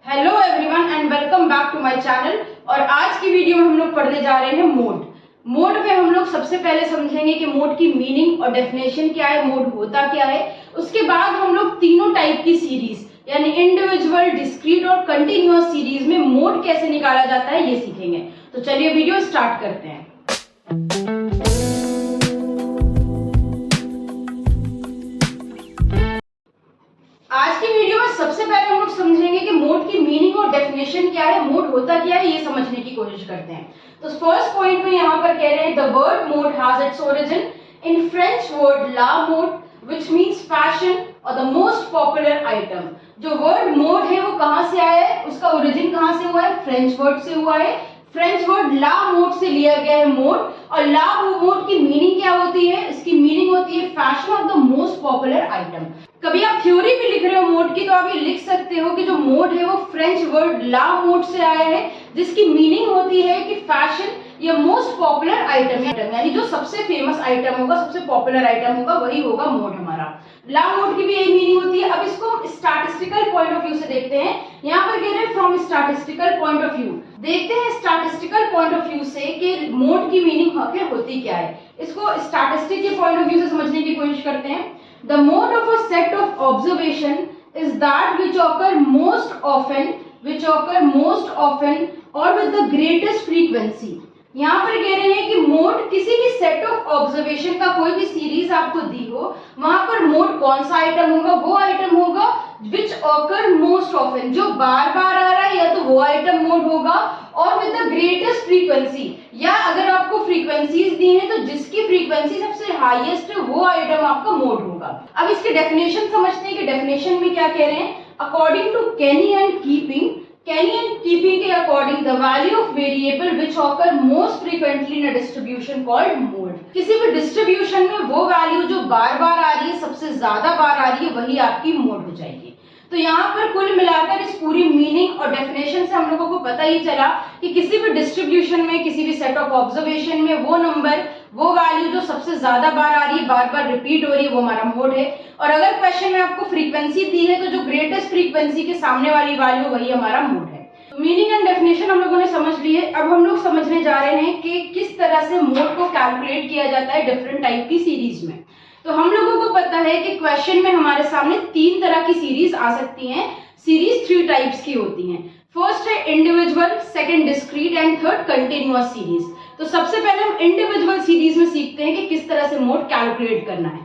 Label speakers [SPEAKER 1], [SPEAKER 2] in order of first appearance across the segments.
[SPEAKER 1] Hello everyone and welcome back to my channel. और आज की वीडियो में हम लोग पढ़ने जा रहे हैं मोड में हम लोग सबसे पहले समझेंगे कि मोड की मीनिंग और डेफिनेशन क्या है, मोड होता क्या है। उसके बाद हम लोग तीनों टाइप की सीरीज यानी इंडिविजुअल, डिस्क्रीट और कंटिन्यूअस सीरीज में मोड कैसे निकाला जाता है ये सीखेंगे। तो चलिए वीडियो स्टार्ट करते हैं। आज की वीडियो में सबसे पहले हम लोग समझेंगे कि मोड की मीनिंग और डेफिनेशन क्या है, मोड होता क्या है, ये समझने की कोशिश करते हैं। तो फर्स्ट पॉइंट में यहाँ पर कह रहे हैं the word mode has its origin in French word la mode which means fashion और द मोस्ट पॉपुलर आइटम। जो वर्ड मोड है वो कहाँ से आया है, उसका ओरिजिन कहाँ से हुआ है, फ्रेंच वर्ड से हुआ है। फ्रेंच वर्ड ला मोड से लिया गया है मोड। और ला मोड की मीनिंग क्या होती है, इसकी मीनिंग होती है fashion of the most popular item. कभी आप थ्योरी भी लिख रहे हो मोड की तो आप ये लिख सकते हो कि जो मोड है वो फ्रेंच वर्ड ला मोड से आया है, जिसकी मीनिंग होती है कि फैशन या मोस्ट पॉपुलर आइटम, यानी जो सबसे फेमस आइटम होगा, सबसे पॉपुलर आइटम होगा, वही होगा मोड हमारा। ला मोड की भी यही मीनिंग होती है। अब इसको हम स्टैटिस्टिकल पॉइंट ऑफ व्यू से देखते हैं। यहाँ पर कह रहे हैं from statistical point of view. देखते हैं स्टैटिस्टिकल पॉइंट ऑफ व्यू से कि मोड की मीनिंग आखिर होती क्या है। इसको स्टैटिस्टिक के पॉइंट ऑफ व्यू से समझने की कोशिश करते हैं। The mode of a set of observation is that which occur most often or with the greatest frequency। यहाँ पर कह रहे हैं कि मोड किसी भी सेट ऑफ ऑब्जर्वेशन का कोई भी सीरीज आपको दी हो, वहां पर मोड कौन सा आइटम होगा, वो आइटम होगा विच ऑकर मोस्ट ऑफन, जो बार बार आ रहा है, या तो वो आइटम मोड होगा, और विद द ग्रेटेस्ट फ्रीक्वेंसी, या अगर आपको फ्रीक्वेंसीज दी हैं तो जिसकी फ्रीक्वेंसी सबसे हाईएस्ट है वो आइटम आपका मोड होगा। अब इसके डेफिनेशन समझते हैं कि डेफिनेशन में क्या कह रहे हैं। अकॉर्डिंग टू केनी एंड कीपिंग के according the value of variable which occur most frequently in a distribution called mode. किसी भी डिस्ट्रीब्यूशन में वो वैल्यू जो बार बार आ रही है, सबसे ज्यादा बार आ रही है, वही आपकी मोड हो जाएगी। तो यहाँ पर कुल मिलाकर इस पूरी मीनिंग और डेफिनेशन से हम लोगों को पता ही चला कि किसी भी डिस्ट्रीब्यूशन में, किसी भी सेट ऑफ ऑब्जर्वेशन में वो नंबर, वो वैल्यू जो सबसे ज्यादा बार आ रही है, बार बार रिपीट हो रही है, वो हमारा मोड है। और अगर क्वेश्चन में आपको फ्रीक्वेंसी दी है तो जो ग्रेटेस्ट फ्रीक्वेंसी के सामने वाली वैल्यू, वही हमारा मोड है। तो मीनिंग एंड डेफिनेशन हम लोगों ने समझ ली है। अब हम लोग समझने जा रहे हैं कि किस तरह से मोड को कैलकुलेट किया जाता है डिफरेंट टाइप की सीरीज में। तो हम लोगों को पता है कि क्वेश्चन में हमारे सामने तीन तरह की सीरीज आ सकती हैं। सीरीज थ्री टाइप्स की होती हैं। फर्स्ट है individual, second discrete and third continuous series. तो सबसे पहले हम इंडिविजुअल सीरीज में सीखते हैं कि किस तरह से मोड कैलकुलेट करना है।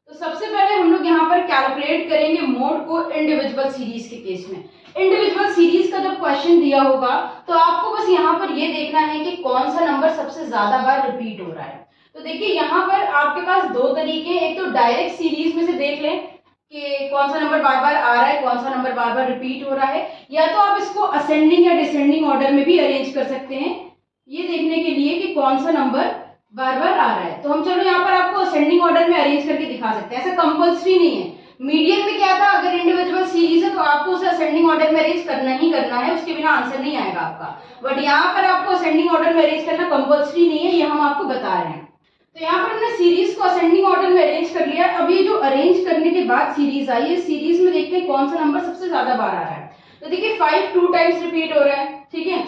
[SPEAKER 1] तो सबसे पहले हम लोग यहाँ पर कैलकुलेट करेंगे मोड को इंडिविजुअल सीरीज के केस में। इंडिविजुअल सीरीज का जब क्वेश्चन दिया होगा तो आपको बस यहाँ पर ये देखना है कि कौन सा नंबर सबसे ज्यादा बार रिपीट हो रहा है। तो देखिए यहाँ पर आपके पास दो तरीके हैं। एक तो डायरेक्ट सीरीज में से देख लें कि कौन सा नंबर बार बार आ रहा है, कौन सा नंबर बार बार रिपीट हो रहा है, या तो आप इसको असेंडिंग या डिसेंडिंग ऑर्डर में भी अरेंज कर सकते हैं, ये देखने के लिए कि कौन सा नंबर बार बार आ रहा है। तो हम चलो यहाँ पर आपको असेंडिंग ऑर्डर में अरेंज करके दिखा सकते हैं। ऐसा कंपल्सरी नहीं है। मीडियम में क्या था, अगर इंडिविजुअल सीरीज है तो आपको उसे असेंडिंग ऑर्डर में अरेंज करना ही करना है, उसके बिना आंसर नहीं आएगा आपका। बट यहाँ पर आपको असेंडिंग ऑर्डर में अरेंज करना कंपल्सरी नहीं है, ये हम आपको बता रहे हैं। तो यहाँ पर हमने सीरीज को असेंडिंग ऑर्डर में अरेंज कर लिया। अब ये जो अरेंज करने के बाद सीरीज आई है, सीरीज में देखते हैं कौन सा नंबर सबसे ज्यादा बार आ रहा है। तो देखिए 5 2 टाइम्स रिपीट हो रहा है, ठीक है,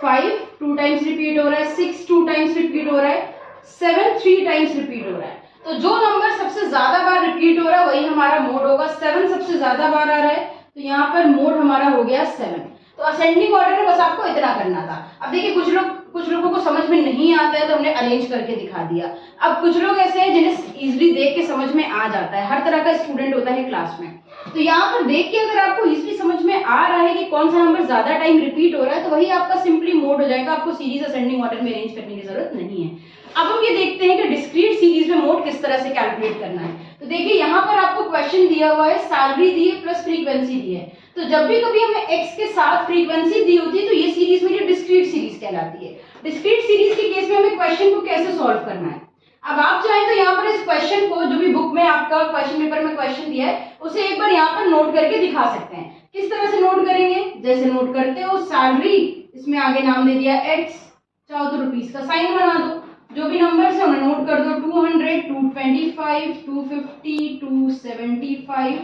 [SPEAKER 1] 5 2 टाइम्स रिपीट हो रहा है, 6 2 टाइम्स रिपीट हो रहा है, 7 3 टाइम्स रिपीट हो रहा है। तो जो नंबर सबसे ज्यादा बार रिपीट हो रहा है वही हमारा मोड होगा। 7 सबसे ज्यादा बार आ रहा है तो यहाँ पर मोड हमारा हो गया 7। तो असेंडिंग ऑर्डर में बस आपको इतना करना था। अब देखिए कुछ लोगों को समझ में नहीं आता है तो हमने अरेंज करके दिखा दिया। अब कुछ लोग ऐसे हैं जिन्हें इजीली देख के समझ में आ जाता है, हर तरह का स्टूडेंट होता है क्लास में। तो यहाँ पर देख के अगर आपको इजीली समझ में आ रहा है कि कौन सा नंबर ज्यादा टाइम रिपीट हो रहा है तो वही आपका सिंपली मोड हो जाएगा। आपको सीरीज असेंडिंग ऑर्डर में अरेंज करने की जरूरत नहीं है। अब हम ये देखते हैं कि डिस्क्रीट सीरीज में मोड किस तरह से कैलकुलेट करना है। तो देखिए यहाँ पर आपको क्वेश्चन दिया हुआ है, सैलरी दी है प्लस फ्रीक्वेंसी दी है। तो जब भी कभी हमें x के साथ फ्रीक्वेंसी दी होती है तो ये सीरीज मेरी डिस्क्रीट सीरीज कहलाती है। डिस्क्रीट सीरीज के केस में हमें क्वेश्चन को कैसे सॉल्व करना है। अब आप चाहें तो यहाँ पर इस क्वेश्चन को, जो भी बुक में आपका क्वेश्चन पेपर में क्वेश्चन दिया है, उसे एक बार यहाँ पर नोट करके दिखा सकते हैं। किस तरह से नोट करेंगे, जैसे नोट करते हो सैलरी, इसमें आगे नाम दे दिया x, चाहो तो रुपीस का साइन बना दो, जो भी नंबर है उन्हें नोट कर दो, 200 225 250 275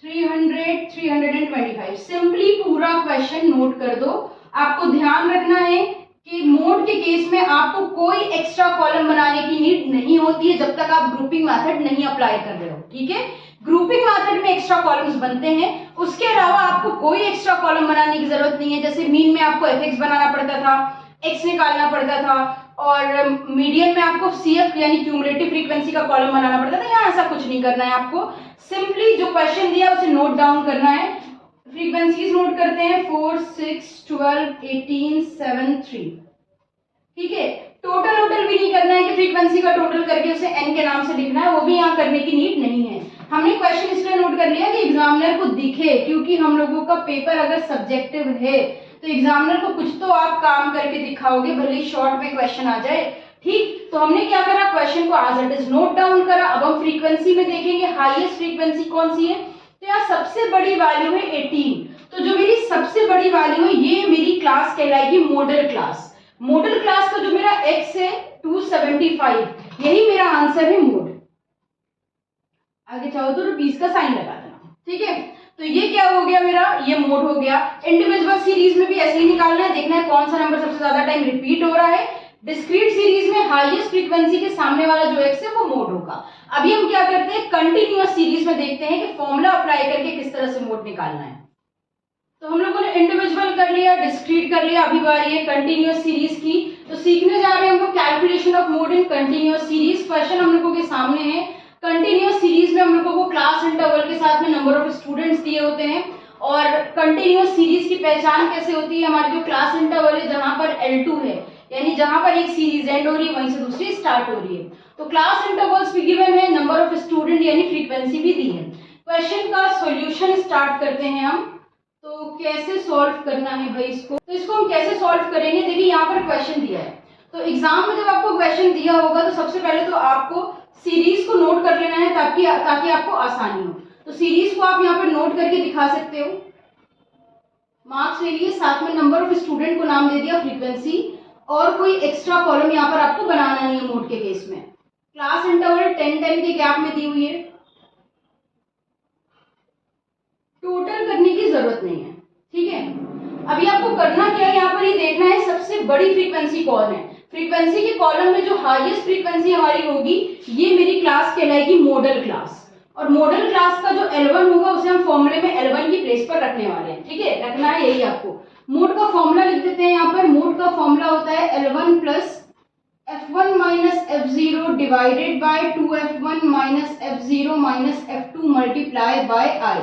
[SPEAKER 1] 300 325। सिंपली पूरा पूरा क्वेश्चन नोट कर दो। आपको ध्यान रखना है कि मोड के केस में आपको कोई एक्स्ट्रा कॉलम बनाने की नीड नहीं होती है जब तक आप ग्रुपिंग मेथड नहीं अप्लाई कर रहे हो, ठीक है। ग्रुपिंग मेथड में एक्स्ट्रा कॉलम्स बनते हैं, उसके अलावा आपको कोई एक्स्ट्रा कॉलम बनाने की जरूरत नहीं है। जैसे मीन में आपको एफ बनाना पड़ता था, एक्स निकालना पड़ता था, और मीडियन में आपको CF यानी क्यूमुलेटिव फ्रीक्वेंसी का कॉलम बनाना पड़ता था। यहाँ ऐसा कुछ नहीं करना है, आपको सिंपली जो क्वेश्चन दिया उसे नोट डाउन करना है। फ्रीक्वेंसीज नोट करते हैं 4, 6, 12, 18, 7, 3, ठीक है। टोटल भी नहीं करना है कि फ्रीक्वेंसी का टोटल करके उसे n के नाम से लिखना है, वो भी यहाँ करने की नीड नहीं है। हमने क्वेश्चन इसलिए नोट कर लिया कि एग्जामिनर को दिखे, क्योंकि हम लोगों का पेपर अगर सब्जेक्टिव है तो एग्जामिनर को कुछ तो आप काम करके दिखाओगे, भले ही शॉर्ट में क्वेश्चन आ जाए, ठीक। तो हमने क्या करा, क्वेश्चन को as it is note down करा। अब हम फ्रीक्वेंसी में देखेंगे हाईएस्ट फ्रीक्वेंसी कौन सी है, तो यहाँ सबसे बड़ी वैल्यू है 18। तो जो मेरी सबसे बड़ी वैल्यू है ये मेरी क्लास कहलाएगी मॉडल क्लास। मॉडल क्लास का जो मेरा x है 275, यही मेरा आंसर है मोड। आगे चाहो तो रुपीस का साइन लगा देना, ठीक है। तो ये क्या हो गया मेरा, ये मोड हो गया। इंडिविजुअल सीरीज में भी ऐसे ही निकालना है, देखना है कौन सा नंबर सबसे ज्यादा टाइम रिपीट हो रहा है। डिस्क्रीट सीरीज में हाईएस्ट फ्रीक्वेंसी के सामने वाला जो x है वो मोड होगा। अभी हम क्या करते हैं, कंटिन्यूअस सीरीज में देखते हैं कि फॉर्मूला अप्लाई करके किस तरह से मोड निकालना है। तो हम लोगों ने इंडिविजुअल कर लिया, डिस्क्रीट कर लिया, अभी बारी है कंटिन्यूअस सीरीज की। तो सीखने जा रहे हैं हम लोग calculation of mode in continuous series. Question हम लोगों के सामने है। कंटिन्यूअस सीरीज में हम लोगों को क्लास इंटरवल के साथ में नंबर ऑफ स्टूडेंट्स दिए होते हैं, और कंटिन्यूअस सीरीज की पहचान कैसे होती है, हमारी जो क्लास इंटरवल है जहां पर L2 है, यानी जहां पर एक सीरीज एंड हो रही है वहीं से दूसरी स्टार्ट हो रही है। तो क्लास इंटरवल्स भी गिवन है, नंबर ऑफ स्टूडेंट यानी फ्रीक्वेंसी भी दी है। क्वेश्चन का सॉल्यूशन स्टार्ट करते हैं हम। तो कैसे सॉल्व करना है भाई इसको, तो इसको हम कैसे सॉल्व करेंगे, देखिए यहाँ पर क्वेश्चन दिया है। तो एग्जाम में जब आपको क्वेश्चन दिया होगा तो सबसे पहले तो आपको सीरीज को नोट कर लेना है ताकि आपको आसानी हो। तो सीरीज को आप यहाँ पर नोट करके दिखा सकते हो, मार्क्स ले लिए, साथ में नंबर ऑफ स्टूडेंट को नाम दे दिया, फ्रीक्वेंसी, और कोई एक्स्ट्रा कॉलम यहाँ पर आपको बनाना नहीं है मोड के केस में। क्लास इंटरवल 10-10 के गैप में दी हुई है, टोटल करने की जरूरत नहीं है, ठीक है। अभी आपको करना क्या है, यहाँ पर ये देखना है सबसे बड़ी फ्रीक्वेंसी कौन है। फ्रीक्वेंसी के कॉलम में जो हाईएस्ट फ्रीक्वेंसी हमारी होगी ये मेरी क्लास कहलाएगी मॉडल क्लास, और मॉडल क्लास का जो L1 होगा उसे हम फॉर्मूले में L1 की प्लेस पर रखने वाले हैं, ठीक है। रखना है यही आपको। मोड का फॉर्मूला लिख देते हैं यहाँ पर। मोड का फॉर्मूला होता है L1 plus F1 minus F0 divided by 2F1 minus F0 minus F2 multiply by I।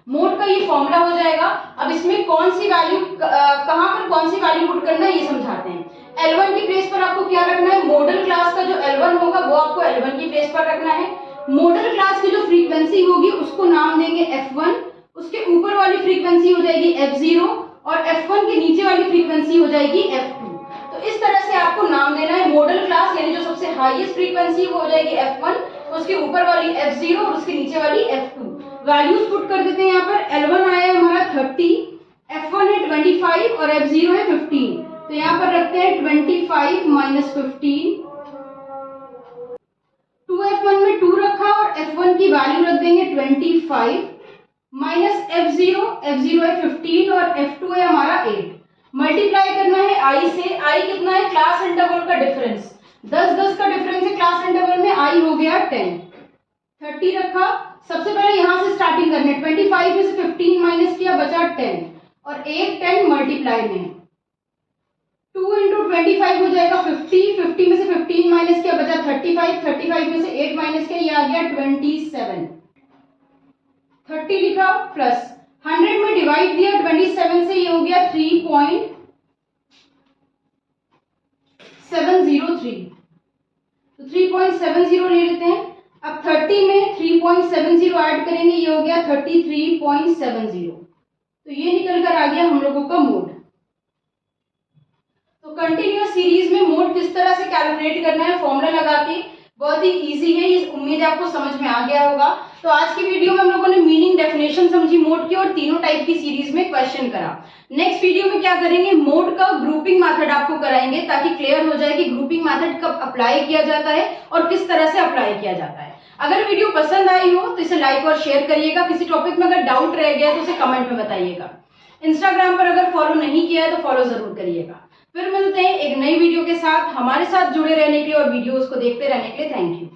[SPEAKER 1] Mode का ये फॉर्मूला हो जाएगा। अब इसमें कौन सी वैल्यू कहां पर कौन सी वैल्यू पुट करना है ये समझाते हैं। L1 की प्लेस पर आपको क्या रखना है, मॉडल क्लास का जो L1 होगा वो आपको L1 की प्लेस पर रखना है। मॉडल क्लास की जो फ्रीक्वेंसी होगी उसको नाम देंगे F1, उसके ऊपर वाली फ्रीक्वेंसी हो जाएगी F0, और F1 के नीचे वाली फ्रीक्वेंसी हो जाएगी F2। तो इस तरह से आपको नाम देना है। मॉडल क्लास यानी जो सबसे हाईएस्ट फ्रीक्वेंसी वो हो जाएगी F1, उसके ऊपर वाली F0 और उसके नीचे वाली F2। वैल्यूज पुट कर देते हैं यहाँ पर। L1 आया है हमारा 30, F1 है 25 और F0 है 15। तो यहाँ पर रखते हैं 25 माइनस 15, 2F1 में 2 रखा और F1 की वैल्यू रख देंगे 25 माइनस F0 है 15 और F2 है हमारा 8। मल्टीप्लाई करना है I से। I कितना है, क्लास इंटरवल का डिफरेंस, 10-10 का डिफरेंस है क्लास इंटरवल में। I हो गया 10, 30 रखा। सबसे पहले यहां से स्टार्टिंग करने, 25 में से 15 माइनस किया, बचा 10, और 10 मल्टीप्लाई में 2 इंटू 25 हो जाएगा 50, 50 में से 15 माइनस किया, बचा 35, 35 में से 8 माइनस किया, ये आ गया 27, 30 लिखा प्लस 100 में डिवाइड दिया 27 से, ये हो गया 3.703। तो 3.70 ले लेते हैं। अब 30 में 3.70 ऐड करेंगे, ये हो गया 33.70। तो ये निकल कर आ गया हम लोगों का मोड। तो कंटिन्यूअस सीरीज में मोड किस तरह से कैलकुलेट करना है फॉर्मूला लगा के, बहुत ही इजी है, ये उम्मीद है आपको समझ में आ गया होगा। तो आज की वीडियो में हम लोगों ने मीनिंग डेफिनेशन समझी मोड की, और तीनों टाइप की सीरीज में क्वेश्चन करा। नेक्स्ट वीडियो में क्या करेंगे, मोड का ग्रुपिंग मेथड आपको कराएंगे ताकि क्लियर हो जाए कि ग्रुपिंग मेथड कब अप्लाई किया जाता है और किस तरह से अप्लाई किया जाता है। अगर वीडियो पसंद आई हो तो इसे लाइक और शेयर करिएगा। किसी टॉपिक में अगर डाउट रह गया तो उसे कमेंट में बताइएगा। इंस्टाग्राम पर अगर फॉलो नहीं किया है तो फॉलो जरूर करिएगा। फिर मिलते हैं एक नई वीडियो के साथ। हमारे साथ जुड़े रहने के लिए और वीडियोस को देखते रहने के लिए थैंक यू।